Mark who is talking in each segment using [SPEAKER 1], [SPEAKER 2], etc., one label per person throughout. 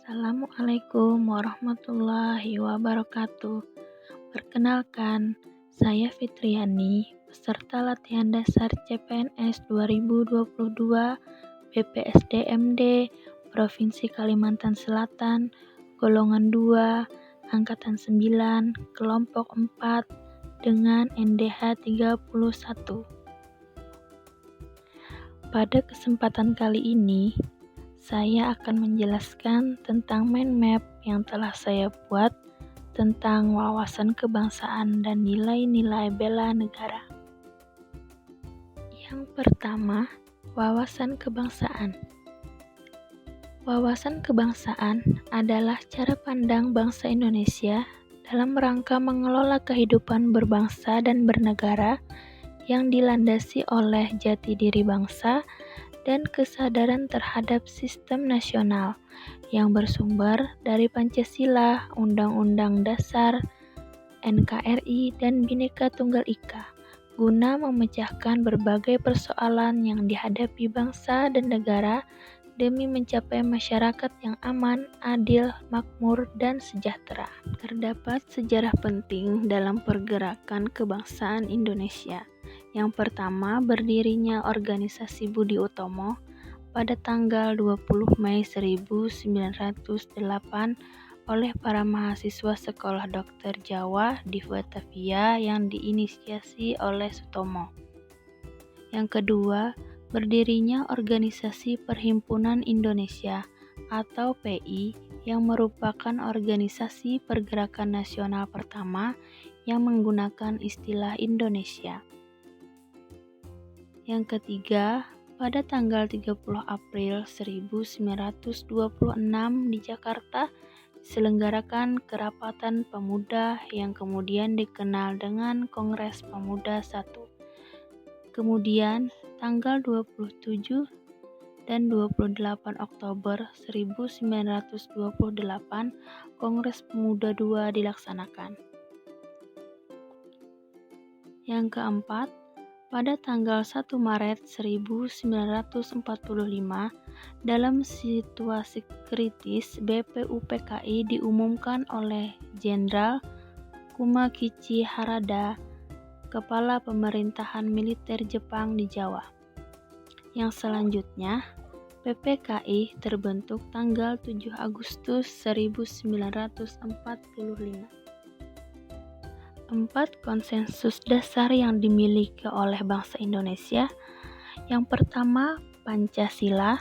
[SPEAKER 1] Assalamualaikum warahmatullahi wabarakatuh. Perkenalkan, saya Fitriani, peserta latihan dasar CPNS 2022 BPSDMD Provinsi Kalimantan Selatan, golongan 2, angkatan 9, kelompok 4 dengan NDH 31. Pada kesempatan kali ini, saya akan menjelaskan tentang mind map yang telah saya buat tentang wawasan kebangsaan dan nilai-nilai bela negara. Yang pertama, wawasan kebangsaan. Wawasan kebangsaan adalah cara pandang bangsa Indonesia dalam rangka mengelola kehidupan berbangsa dan bernegara yang dilandasi oleh jati diri bangsa dan kesadaran terhadap sistem nasional yang bersumber dari Pancasila, Undang-Undang Dasar, NKRI, dan Bhinneka Tunggal Ika, guna memecahkan berbagai persoalan yang dihadapi bangsa dan negara demi mencapai masyarakat yang aman, adil, makmur, dan sejahtera. Terdapat sejarah penting dalam pergerakan kebangsaan Indonesia. Yang pertama, berdirinya Organisasi Budi Utomo pada tanggal 20 Mei 1908 oleh para mahasiswa Sekolah Dokter Jawa di Batavia yang diinisiasi oleh Sutomo. Yang kedua, berdirinya Organisasi Perhimpunan Indonesia atau PI yang merupakan organisasi pergerakan nasional pertama yang menggunakan istilah Indonesia. Yang ketiga, pada tanggal 30 April 1926 di Jakarta diselenggarakan Kerapatan Pemuda yang kemudian dikenal dengan Kongres Pemuda I. Kemudian, tanggal 27 dan 28 Oktober 1928, Kongres Pemuda II dilaksanakan. Yang keempat, pada tanggal 1 Maret 1945, dalam situasi kritis BPUPKI diumumkan oleh Jenderal Kumakichi Harada, Kepala Pemerintahan Militer Jepang di Jawa. Yang selanjutnya, PPKI terbentuk tanggal 7 Agustus 1945. 4 konsensus dasar yang dimiliki oleh bangsa Indonesia. Yang pertama, Pancasila.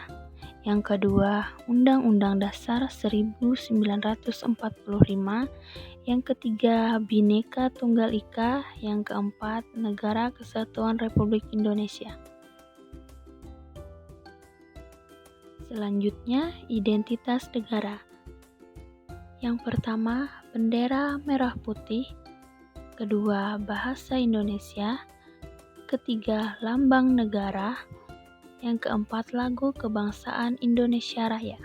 [SPEAKER 1] Yang kedua, Undang-Undang Dasar 1945. Yang ketiga, Bhinneka Tunggal Ika. Yang keempat, Negara Kesatuan Republik Indonesia. Selanjutnya, identitas negara. Yang pertama, bendera merah putih. Kedua, bahasa Indonesia. Ketiga, lambang negara. Yang keempat, lagu kebangsaan Indonesia Raya.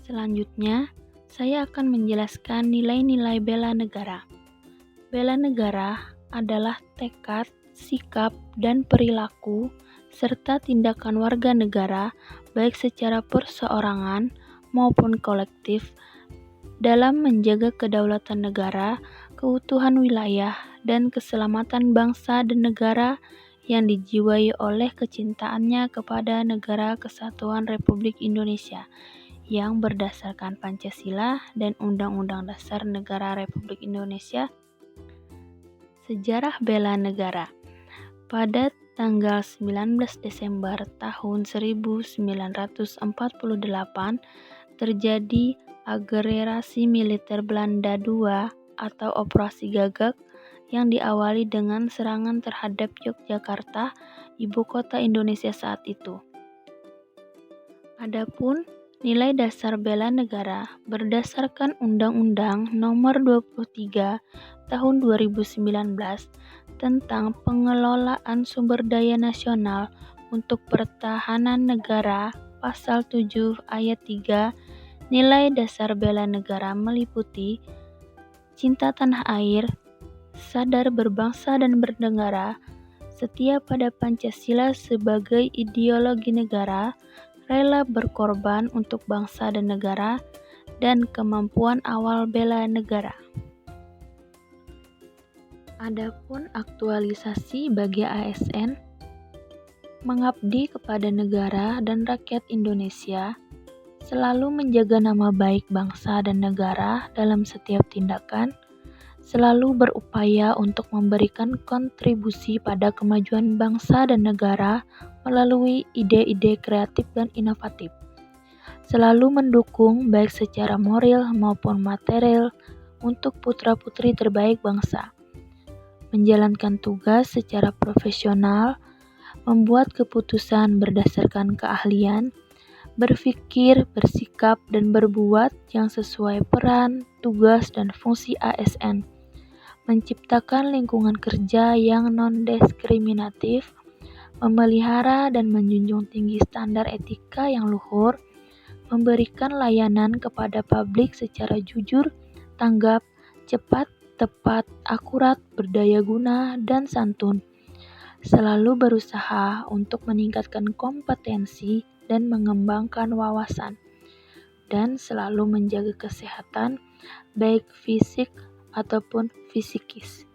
[SPEAKER 1] Selanjutnya, saya akan menjelaskan nilai-nilai bela negara. Bela negara adalah tekad, sikap, dan perilaku serta tindakan warga negara baik secara perseorangan maupun kolektif dalam menjaga kedaulatan negara, keutuhan wilayah, dan keselamatan bangsa dan negara yang dijiwai oleh kecintaannya kepada Negara Kesatuan Republik Indonesia yang berdasarkan Pancasila dan Undang-Undang Dasar Negara Republik Indonesia. Sejarah bela negara. Pada tanggal 19 Desember tahun 1948 terjadi agregasi militer Belanda II atau Operasi Gagak yang diawali dengan serangan terhadap Yogyakarta, ibu kota Indonesia saat itu. Adapun nilai dasar bela negara berdasarkan Undang-Undang Nomor 23 Tahun 2019 tentang pengelolaan sumber daya nasional untuk pertahanan negara, Pasal 7 Ayat 3. Nilai dasar bela negara meliputi cinta tanah air, sadar berbangsa dan bernegara, setia pada Pancasila sebagai ideologi negara, rela berkorban untuk bangsa dan negara, dan kemampuan awal bela negara. Adapun aktualisasi bagi ASN, mengabdi kepada negara dan rakyat Indonesia, selalu menjaga nama baik bangsa dan negara dalam setiap tindakan, selalu berupaya untuk memberikan kontribusi pada kemajuan bangsa dan negara melalui ide-ide kreatif dan inovatif, selalu mendukung baik secara moral maupun material untuk putra-putri terbaik bangsa, menjalankan tugas secara profesional, membuat keputusan berdasarkan keahlian, berpikir, bersikap, dan berbuat yang sesuai peran, tugas, dan fungsi ASN, menciptakan lingkungan kerja yang non-diskriminatif, memelihara dan menjunjung tinggi standar etika yang luhur, memberikan layanan kepada publik secara jujur, tanggap, cepat, tepat, akurat, berdaya guna, dan santun, selalu berusaha untuk meningkatkan kompetensi dan mengembangkan wawasan, dan selalu menjaga kesehatan baik fisik ataupun psikis.